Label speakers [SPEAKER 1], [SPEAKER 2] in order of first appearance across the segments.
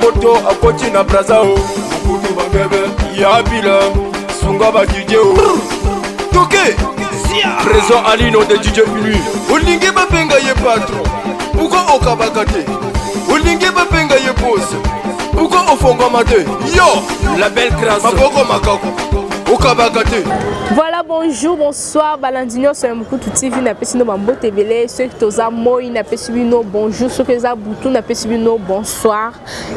[SPEAKER 1] poto akoti na braza o mukutu bangebe yabila sunga ba DJ o toke Trésor Alino de DJ Unu olingi bapenga ye patron uko okabakate olingi bapenga ye boss uko ofongama te yo la belle grâce maboko makako okabakate.
[SPEAKER 2] Voilà, bonjour, bonsoir, Balandino, c'est un coup de TV, n'a pas si nous mambo tebele, ceux qui toza moi, n'a pas si nous bonjour, ceux qui za boutou, n'a pas si nous bonsoir.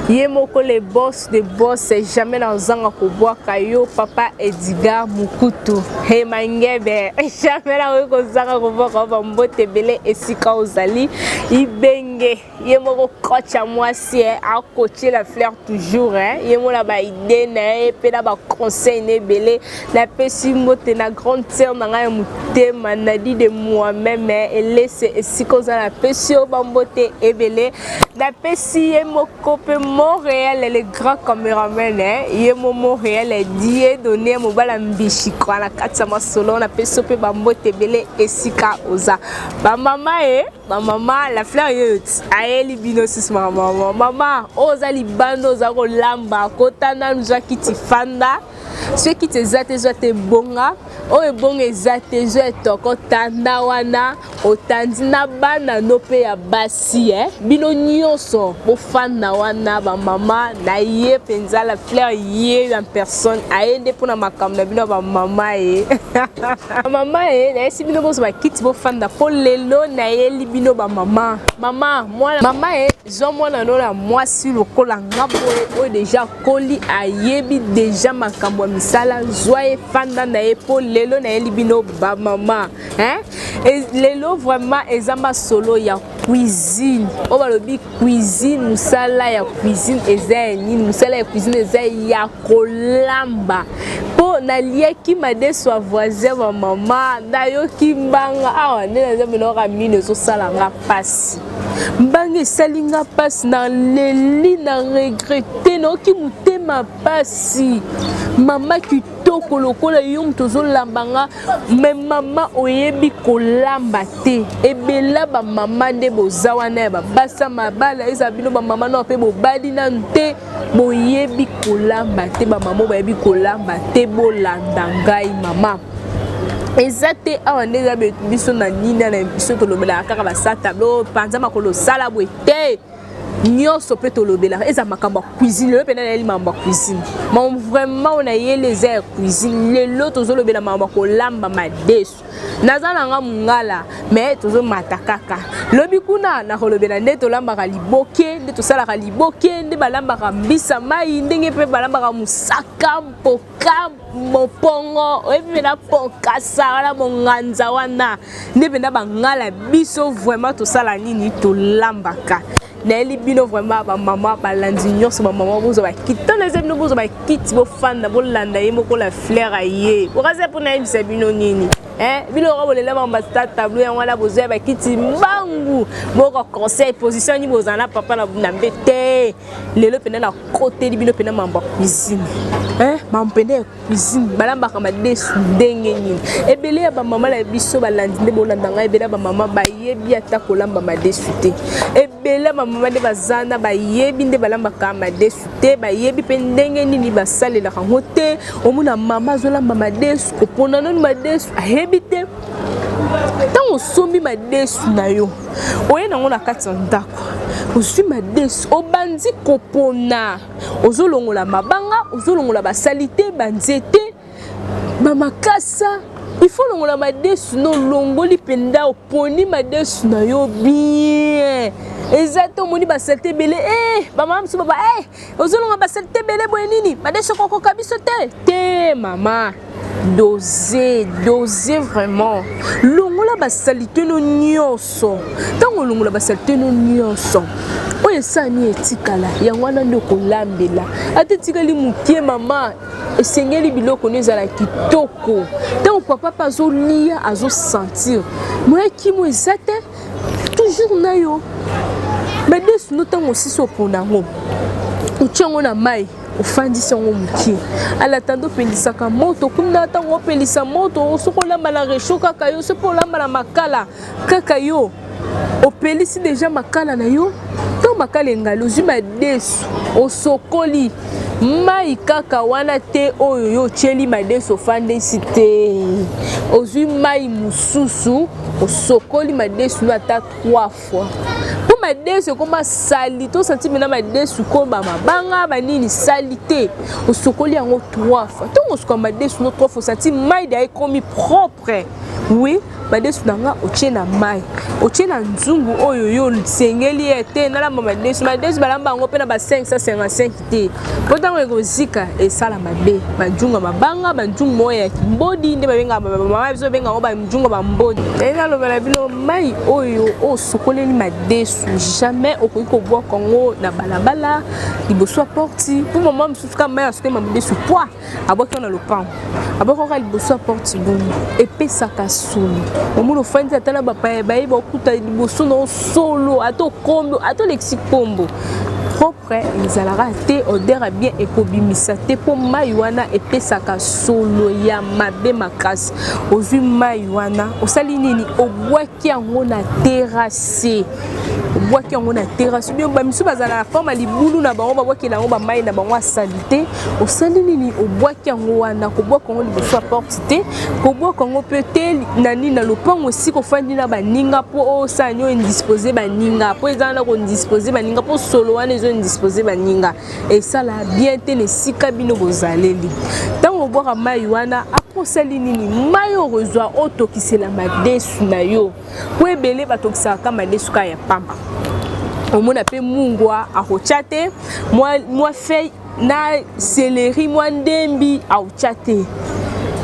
[SPEAKER 2] Yemoko les boss, c'est jamais dans un koboa kayo, papa Edgar Mukutu. Hey mangebe, jamais dans un koboa kayo, mambo tebele, et si ka ozali, ibenge, yemoko coach à moi si à coacher la fleur toujours, hein. Yemo la ba idée, na pe la ba conseil ne belé. La pessi mote na grande sœur na muté manadi de moi-même et laisse si cause la pessi au bambote ebele la pessi et mon copé Montréal le grand caméraman et mon Montréal est dit donné mon balambishi quoi la katsa ma solo na pessi pe bambote ebele et sika oza ba maman la fleur yot aeli binosis maman oza libando za ko lamba kotana nous a kiti fanda ceux qui te zate te bonga o e bonga ezate zo etoko tanda wana otandina bana no pe ya basi bino nyonso bo fanda wana ba mama na ye penza la fleur ye en personne aende pona makambo na bino ba mama mama na esi bino bo ba kiti bo fanda po lelo na ye libino ba mama mama zo mona no na mwasi lokola ngabo o déjà koli ayebi déjà makambo misala joie fanda na epo lelo na elibino ba mama et lelo vraiment ezamba solo ya cuisine o balobi cuisine musala ya cuisine eza ni musala ya cuisine eza ya kolamba po na lieki madeso voisin ba mama dayo kimbanga awa neza mino ka mine so sala nga pasi mbange salinga pasi na leli na regretter no ki mutema pasi mama kitoko lokola yo mtozo lambanga me mama oyebi kolamba te ebela ba mama nde bozawa na ba basa mabala eza bino ba mama no pe bobadi na nte boyebi kolamba te ba mama boyebi kolamba te bolanda ngai mama ezate awa ndeza biso na nina na biso tolobela kaka basa tableau panza makolo sala bwete nyonso pe tolobela eza makambo cuisine le pena na mambo cuisine mais vraiment on a les airs cuisine lelo tozolobela mambo kolamba madesu nazana nga mungala mais tozo matakaka lobi kuna na kolobela nde tolamba liboke nde tosala liboke nde balamba mbisa mai ndenge pe balamba musaka mpoka mopongo oyebi na pokasa na monganza wana nde pena bangala biso vraiment tosala nini tolambaka na libino vraiment ba mama balandi nyonso ba mama bozo ba kitana zemno bozo ba kiti bo fanda bo landa yemo ko la fleur aye okaze pona yebisa bino nini bino ko bolela ba tableau ya wala bozo ba kiti mbangu boko conseil position ni bozana papa na mbete lelo pena na côté libino pena mamba cuisine mampende cuisine balamba kama desu ndenge nini ebele ya ba mama la biso balandi nde bolanda nga ebele ba mama ba yebi ata kolamba madesu te ebele mama nde bazana ba yebi nde balamba kama desu te ba yebi pe ndenge nini basalela kango te omuna mama zolamba madesu kopona noni madesu ayebi te tango sombi madesu na yo oye nango na kati ya ndako osui madesu obandi kopona ozolongola mabanga ozolongola basalite banzete bamakasa il faut longola madesu no longoli penda oponi madesu na yo bien exacto moni basalte bele mama msu baba ozolonga basalte bele boye nini madesu koko kabiso te mama doser vraiment longola basalite no nyonso tango longola basalite no nyonso oye sani etikala yango wana nde kolambela ate tikali mukie mama esengeli biloko nezala kitoko tango papa azolia azosentir moye kimo eza te toujours na yo madesu no tango osisi opona ngo otia ngo na mai ofandisi yango mokie alatanda opelisaka moto kuna ntango opelisa moto soki olamba na resho kaka yo soki olamba na makala kaka yo opelisi deja makala na yo ntango makalenga lozu madesu osokoli mai kaka wana te oyo yo cheli madesu fandesi te ozui mai mususu osokoli madesu no ata 3 fois po madesu koma sali to senti mena madesu ko ba mabanga banini salite osokoli yango 3 fois to osuka madesu no 3 fois senti mai da ekomi propre oui madesu nanga otie na mai otie na nzungu oyo yo sengeli ete na la madesu balamba ngo pe na ba 555 te potango ekozika esala mabe banjunga mabanga banjungu moya mbodi nde babenga mama biso benga ngo banjunga bambodi ena lo bala bino mai oyo osokoleli madesu jamais okoki kobwa kongo na balabala liboso porti pour mama msusu ka mai asoke madesu poa aboki na lopango aboki ka liboso porti bongo epesaka soni omuno fandi atala bapaya bayiba okuta liboso no solo ato kombo ato lexikombo propre ezalaka te odeur bien ekobimisa te po mai wana epesaka solo ya mabe makasi ozwi mai wana osali nini obwaki yango na terrasse obwaki yango na terrasse bien bamisu bazala na forme libulu na bango babwaki yango ba mai na bango asalite osali nini obwaki yango wana kobwaka yango liboso ya porte te kobwaka yango pe te na nini na lopango aussi kofandi na baninga po osanyo indisposé baninga po ezala ko indisposé baninga po solo wana ezo indisposé baninga esala bien te nesika bino bozaleli tango obwaka mai wana akosali nini mai orezwa otokisela madesu na yo po ebele batokisaka madesu ka ya pamba omona pe mungwa akochate moi feuille na céleri moi ndembi akochate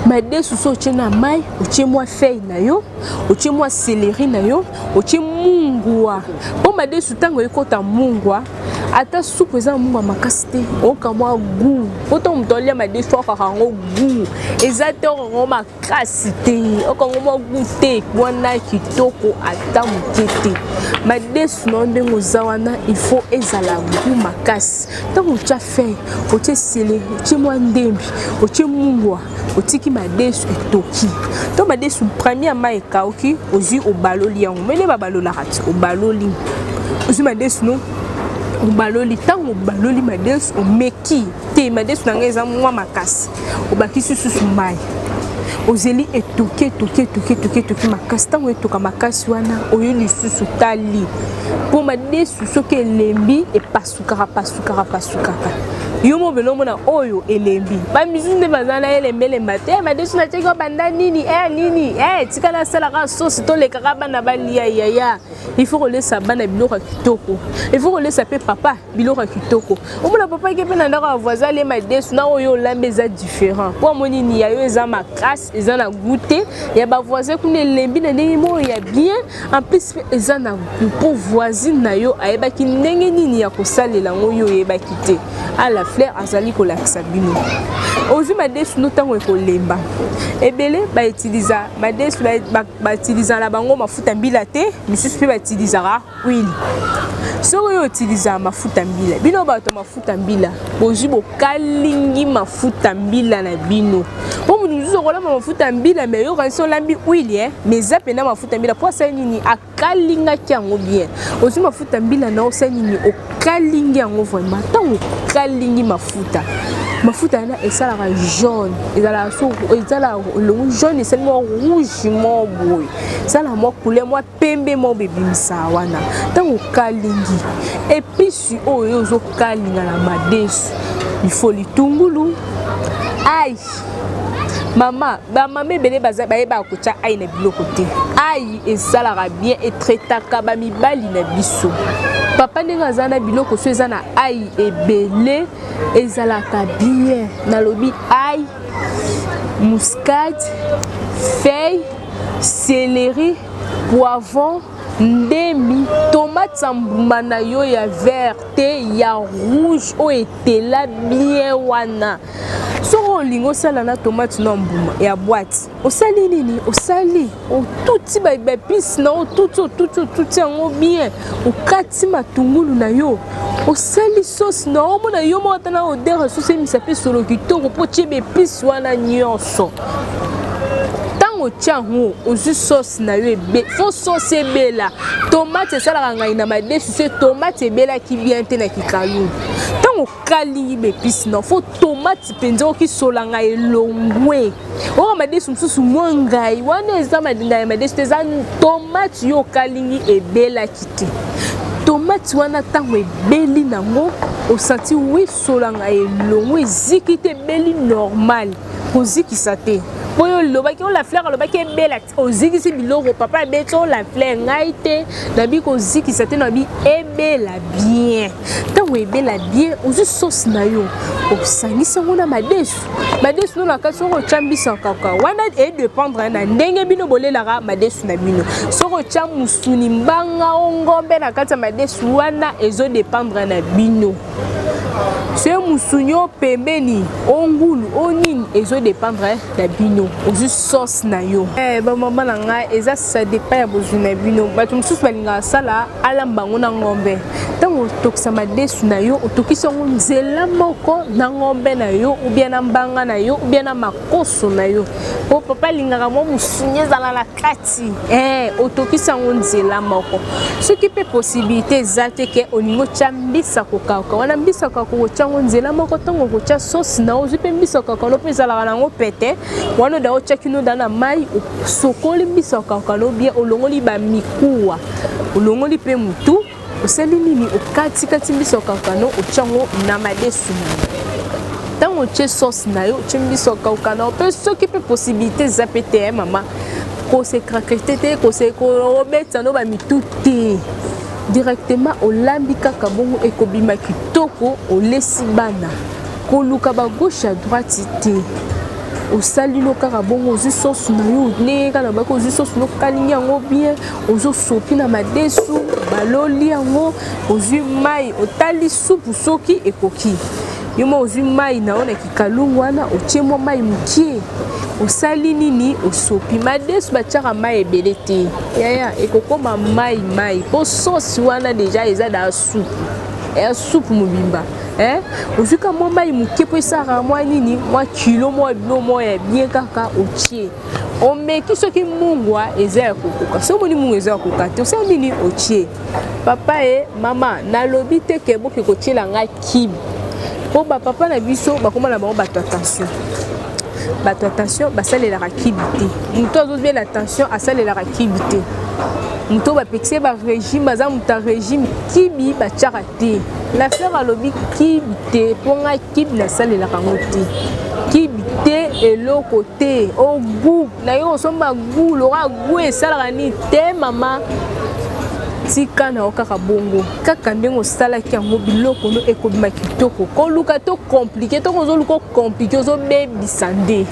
[SPEAKER 2] madesu so otie na mai otie moi feuille na yo otie moi céleri na yo otie mungwa po madesu tango ekota mungwa ata soupe eza mungwa makasi te okamwa goût poto mutolia madesu akakango goût eza te okango makasi te okango mwa goût te wana kitoko ata moke te madesu na ndenge oza wana il faut ezala goût makasi ntango otia feuille otie céleri otie mwa ndembi otie mungwa otiki madesu etoki to madesu premier mai ekauki ozwi obaloli yango mene babalolaka ti obaloli ozwi madesu no obaloli tango obaloli madesu omeki te madesu na ngai eza mwa makasi obakisi susu mai ozeli etoki makasi tango etoka makasi wana oyo lisusu tali po madesu soki elembi epasukaka yo mobelo mona oyo elembi bamisu nde bazala elembelemba te madesu na teki banda nini tika na salaka sauce tolekaka bana balia yaya il faut kolesa bana biloko kitoko il faut kolesa pe papa biloko kitoko omona papa ke pe na ndako ya voisin le madesu na oyo olambe eza différent po amoni ni ya yo eza makasi eza na goûter ya ba voisin kuna elembi na ndenge mo ya bien en plus eza na po voisine na yo ayebaki ndenge nini ya kosalela ngo yo yebaki te à la fleur azali kolakisa bino ozwi madesu no tango ekolemba ebele bautiliza madesu bautiliza na bango mafuta mbila te misusu pe bautilizaka huile soki oyo utiliza mafuta mbila bino bato mafuta mbila bozwi bokalingi mafuta mbila na bino po mutu mosusu okolamba mafuta mbila me yokanisi olambi huile me eza pena mafuta mbila po asali nini akalingaki yango bien ozwi mafuta mbila na osali nini okalingi yango vraiment ntango okalingi mafuta wana esalaka jaune ezala longo jaune esali mwa rouge mo boye esala mwa couleur mwa pembe mo bebimisa wana ntango okalingi episi oyo ozokalinga na madesu ifo litungulu ai mama bamama ebele bayeba kotia ai na biloko te ai esalaka bien etretaka bamibali na biso papa ndenge aza na biloko so eza na ai ebele ezalaka bien nalobi ai muscade feuille céleri poivron ndemi tomate sambuma na yo ya vert te ya rouge oyo etela bien wana soko olingi osala na tomate na mbuma ya boîte osali nini osali otuti baepisi na otuti yango bien okati matungulu na yo osali sauce na omona yo moko ata na odeur sauce emisa mpe solo kitoko mpo tie baepisi wana nyonso tango tiango ozu sauce na yo ebe fo sauce ebela tomate sala ngai na madesu se tomate ebela ki bien te na kikalu tango kali be pis na fo tomate penzo ki sola ngai longwe o madesu msusu ngai wana eza madinga ya madesu eza tomate yo kalingi ebela kiti tomate wana tango ebeli nango osati wi sola ngai longwe zikite beli normal kozikisa te poyo lobaki o la fleur lobaki ebela ozikisi biloko papa beto la fleur ngaite nabi kozikisa te nabi ebela bien tango ebela bien ozu sauce na yo osangisa ngona madesu no na kaso ko chambisa kaka wana e dépendre na ndenge bino bolelaka madesu na bino soko cha musuni mbanga ongombe na kata madesu wana ezo dépendre na bino se musunyo pembeni ongulu onini ezo dépendre na bino ozu sauce na yo ba mama na nga eza ça dépend ya bozu na bino bato mususu balinga sala alambango na ngombe tango tokisa madesu na yo otokisa nzela moko na ngombe na yo ou bien na mbanga na yo ou bien na makoso na yo o papa lingaka mo musunye zala la kati otokisa nzela moko soki pe possibilité zate ke oningo chambisa kokaka wana mbisa ko chango nzela moko tango ko cha sauce na ozu pe mbisa kaka no peza la nango pete wana da ocha kino dana mai sokoli mbisa kaka no bien olongoli ba mikuwa olongoli pe mutu oseli nini okati mbisa kaka no ochango na madesu tango che sauce na yo chimbiso kaka no pe soki pe possibilité zapete mama ko se craqueter ko se ko robeta no ba mituti directement au lambi kaka bongo ekobima kitoko au lesi bana ko luka ba gauche à droite te au salino kaka bongo ozu sauce na yo ne kana ba ko ozu sauce no kalingi yango bien ozo sopi na madesu baloli yango ozu mai otali soupe soki ekoki yoma ozu mai na ona kikalungu wana otiemo mai mukie osali nini osopi madesu bachaka mai ebele te yaya ekokoma mai po sauce wana déjà eza da soupe mobimba ozuka mo mai mukie po esaka mwa nini mwa kilo mwa bilo mwa ya bien kaka otie omeki soki mungwa eza ya kokoka so moni mungu eza ya kokoka te osali nini otie papa mama nalobi te ke boke kotiela nga kibi po bapapa na biso bakoma na bango bato attention basalelaka kibi te moto azozela attention asalelaka kibi te moto bapekise barégime baza moto ya régime kibi batiaka te la fleur alobi kibi te mpo ngai kibi nasalelaka ngo te kibi te eloko te ogu naye kosomba gu loka gu esalaka nini te mama tika na okaka bongo kaka ndenge osalaki yango biloko no ekobima kitoko koluka to compliqué to kozoluka compliqué ozobebisa nde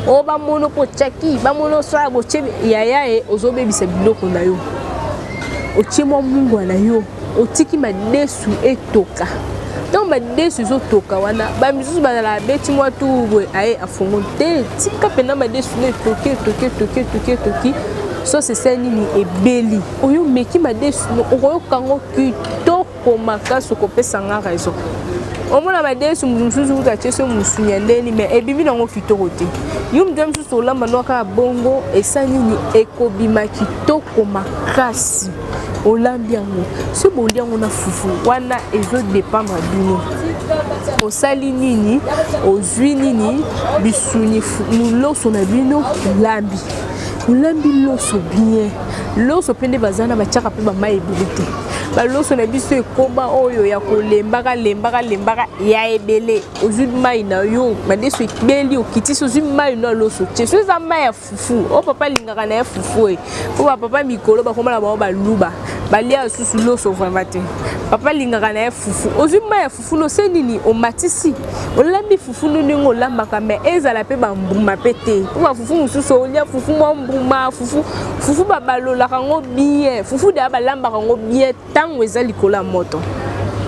[SPEAKER 2] o bamono po chaki bamono sala boche yaya ozobebisa biloko na yo otie mwa mungwa na yo otiki madesu etoka donc madesu ezotoka wana bamisusu bazala beti mwa tubwe aye afongo te tika pena madesu no etoki so c'est ça nini ebeli oyo meki madesu no okoyokango kitoko makasi okopesa nga raison omona madesu mususu utatie so musunya ndeni mais ebibi nango kitoko te yo mde mususu olamba no kaka bongo esa nini ekobima kitoko makasi olambi yango so boli yango na fufu wana ezo dépendre bino osali nini ozwi nini bisuni loso na bino lambi ulambi loso bien loso pende bazana bachaka pe ba mai ebele te ba loso na biso ekoba oyo ya kolembaka lembaka ya ebele ozwi mai na yo madeso ekbeli okitisi ozwi mai na loso te so za mai ya fufu o papa lingaka na ya fufu o papa mikolo bakoma na ba luba balia susu loso vraiment te papa lingaka na ya fufu ozwi mai ya fufu no se nini omatisi olambi fufu no ndenge olambaka mais ezala pe bambuma pe te po fufu mosusu olia fufu mwa mbuma fufu babalolaka ngo bien fufu de balambaka ngo bien tango eza likolo ya moto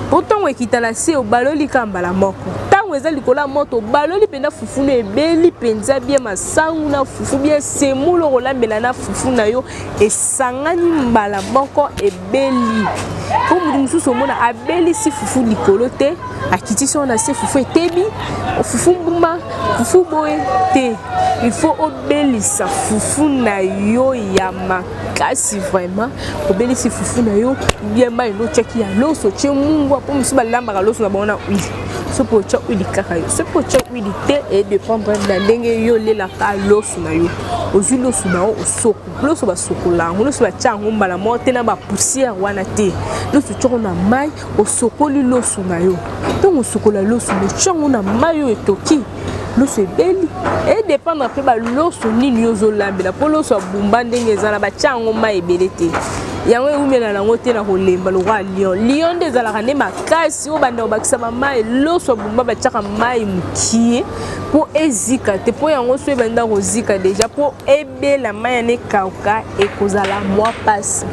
[SPEAKER 2] pourtant ekita na se obaloli kambala moko tango eza likolo ya moto baloli penda fufu no ebeli penza bien masangu na fufu bien semulo kolambela na fufu na yo esangani mbala moko ebeli po mutu mosusu omona abeli si fufu likolo te akiti so na se fufu etebi fufu mbuma fufu boye te il faut obélissa fufu na yo ya makasi vraiment obélissa fufu na yo bien ba no cheki ya loso che mungu apo msuba lamba loso na bona oui so po cha huile kaka yo so po cha huile te et dépendre na ndenge yo lela ka loso na yo ozu loso na o soko loso ba sokola loso ba chango mbala mote na ba poussière wana te loso choko na mai o sokoli loso na yo donc o sokola loso le chango na mai yo etoki loso ebeli et dépendre pe ba loso nini yo zo lambela po loso bumba ndenge ezala ba chango mai ebele te yango eumela nango te na kolemba lo roi lion des ezalaka ne makasi o banda obakisa ba mai loso bumba ba chaka mai mukie po ezika te po yango so ebanda kozika déjà po ebela mai ne kauka ekozala moi passe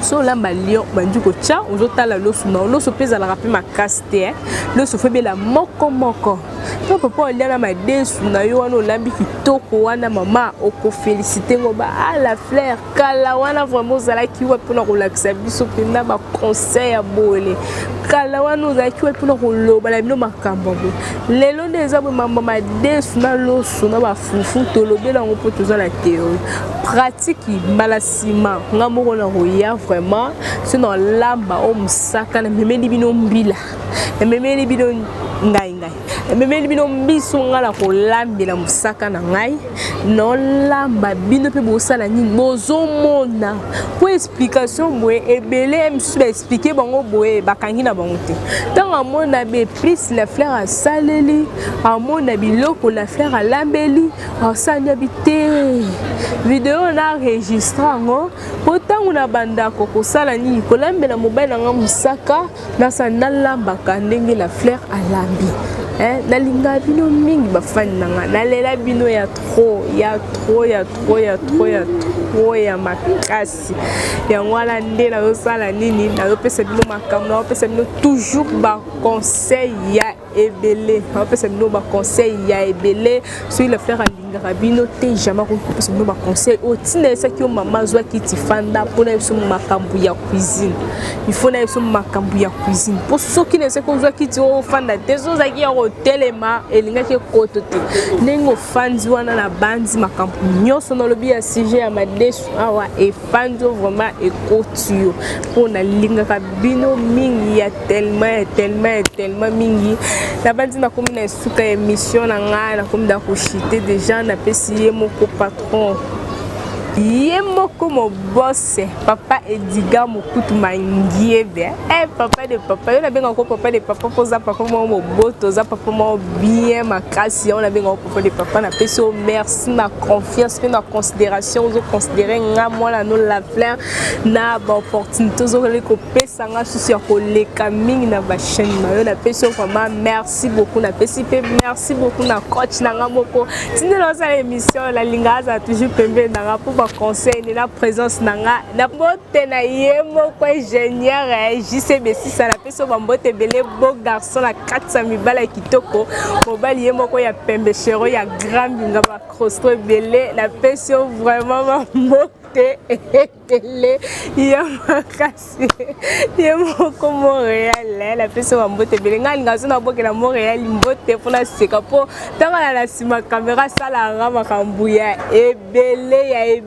[SPEAKER 2] so lamba lion bandu ko cha ozotala loso na loso peza la rapé makasi te loso febela moko to papa oliana madesu na yo wana olambi kitoko wana mama oko féliciter ngoba la fleur kala wana vraiment zalaki wa pona ko lakisa biso pena ba conseil ya bole kala wana ozalaki wa pona ko loba la bino makambo lelo ndeza bo mama madesu na loso na ba fufu to lobela ngo po toza la théorie pratique balasima ngamoko na roya vraiment sinon lamba o musaka na memeli bino mbila na memeli bino ngai memeli bino mbiso ngala ko lambela musaka na ngai no lamba bino pe bosala nini bozomona po explication boye ebele msu ba expliquer bango boye bakangi na bango te tanga mona be plus la fleur a saleli amona biloko la fleur a lambeli asanya bite video na registra ngo potangu na banda ko kosala nini ko lambela mobile nga musaka na sa nalamba ndenge la fleur a lambi nalinga bino mingi bafani nanga nalela bino ya trop ya makasi yango wana nde nazosala nini nazopesa bino makambo nazopesa bino toujours ba conseil ya ebele nazopesa bino ba conseil ya ebele soki la fleur alingaka bino te jamais kokopesa bino ba conseil otina esaki yo mama zwaki tifanda mpona biso makambo ya cuisine il faut na biso makambo ya cuisine po soki na esaki ozwaki ti ofanda te ozaki ya kotelema elingaki ekoto te ndenge ofandi wana na bandi makambo nyonso nalobi ya sujet ya madesu awa efandi vraiment ekoti yo mpo nalingaka bino mingi ya tellement mingi na bandi nakomi na esuka ya émission na ngai nakomi na koshite déjà napesi ye moko patron ye moko mo boss papa Ediga Mokutu Mangiebe papa de papa yo na benga ko papa de papa poza papa mo boto za papa mo bien makasi on a benga papa de papa na peso merci na confiance pe na considération zo considérer nga mwana no la fleur na ba opportunité zo le ko pesa nga susi ya ko leka mingi na ba chaîne na yo na peso vraiment merci beaucoup na pesi pe merci beaucoup na coach na nga moko tinde na sa émission la linga za toujours pembe na nga pour conseil ni la présence nanga na bote na yemo ko ingénieur JCBC ça la peso bambote belé beau garçon la 400 mibala kitoko mobali yemo ko ya pembe chero ya grand binga ba crostro belé la peso vraiment bambote télé ya makasi yemo ko Montréal la peso bambote belé ngalinga so na boke na Montréal mbote pona seka po tanga la sima caméra sala ngama kambuya ebele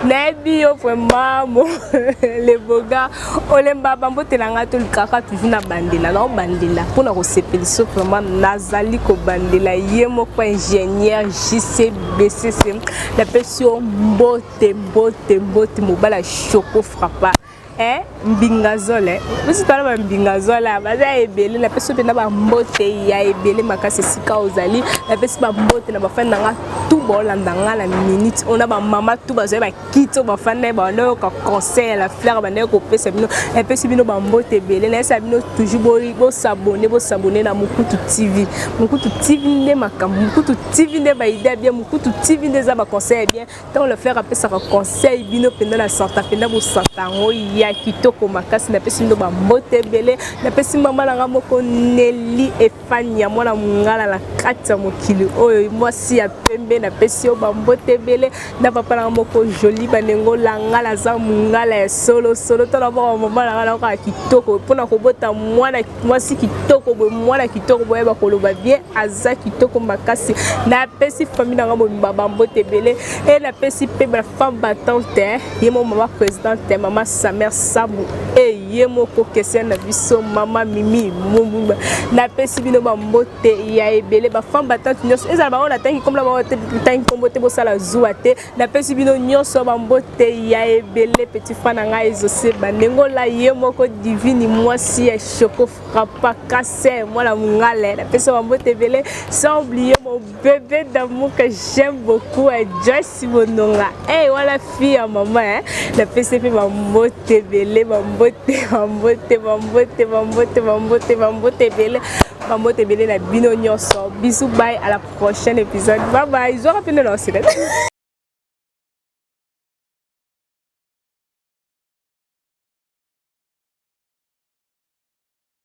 [SPEAKER 2] nabi yo vraiment les boga olemba bambote na nga to likaka toujours na bandela na bandela pona ko sepeliso vraiment nazali ko bandela yemo ko ingénieur JCBC la person mbote mobala choco frappa mbingazole bisi tala ba mbingazola baza ebele la peso pena ba mbote ya ebele makasi sika ozali la peso ba mbote na bafana nga tout bolanda nga la minute on a ba mama tout bazo ba kito bafana ba no ka conseil la fleur ba ne ko pesa bino la peso bino ba mbote ebele na sa bino toujours bo s'abonner na Mokutu TV ne makam Mokutu TV ne ba idée bien Mokutu TV ne za ba conseil bien tant le fleur apesa ka conseil bino pena na sorta pena bo sorta ngo ya ya kitoko makasi napesi bino bambote ebele napesi mama na nga moko Nelly Efania mwana mongala na kati ya mokili oyo mwasi ya pembe napesi yo bambote ebele na papa na nga moko Jolie banengo langala za mongala ya solo tala mama na nga kitoko mpona kobota mwasi kitoko boye mwana kitoko boye bakoloba bien aza kitoko makasi napesi famille na nga mobimba bambote ebele e napesi mpe bafemme battante ye mo mama présidente mama Samer Sabu e ye moko question na biso mama Mimi mumba napesi bino bambote ya ebele bafemme battante nyonso ezala bango natangi komla batangi kombo te bosala zuwa te napesi bino nyonso bambote ya ebele petit frère na nga ezose bandengo la ye moko divine mwasi ya choco frappa kase mwana mongala napesi bambote ebele sans oublier mon bébé d'amour que j'aime beaucoup Joyce Bononga voilà fille à maman napesi pe bambote ebele bambote ebele bambote ebele na bino nyonso bisous bye à la prochaine épisode bye bye zo rapide na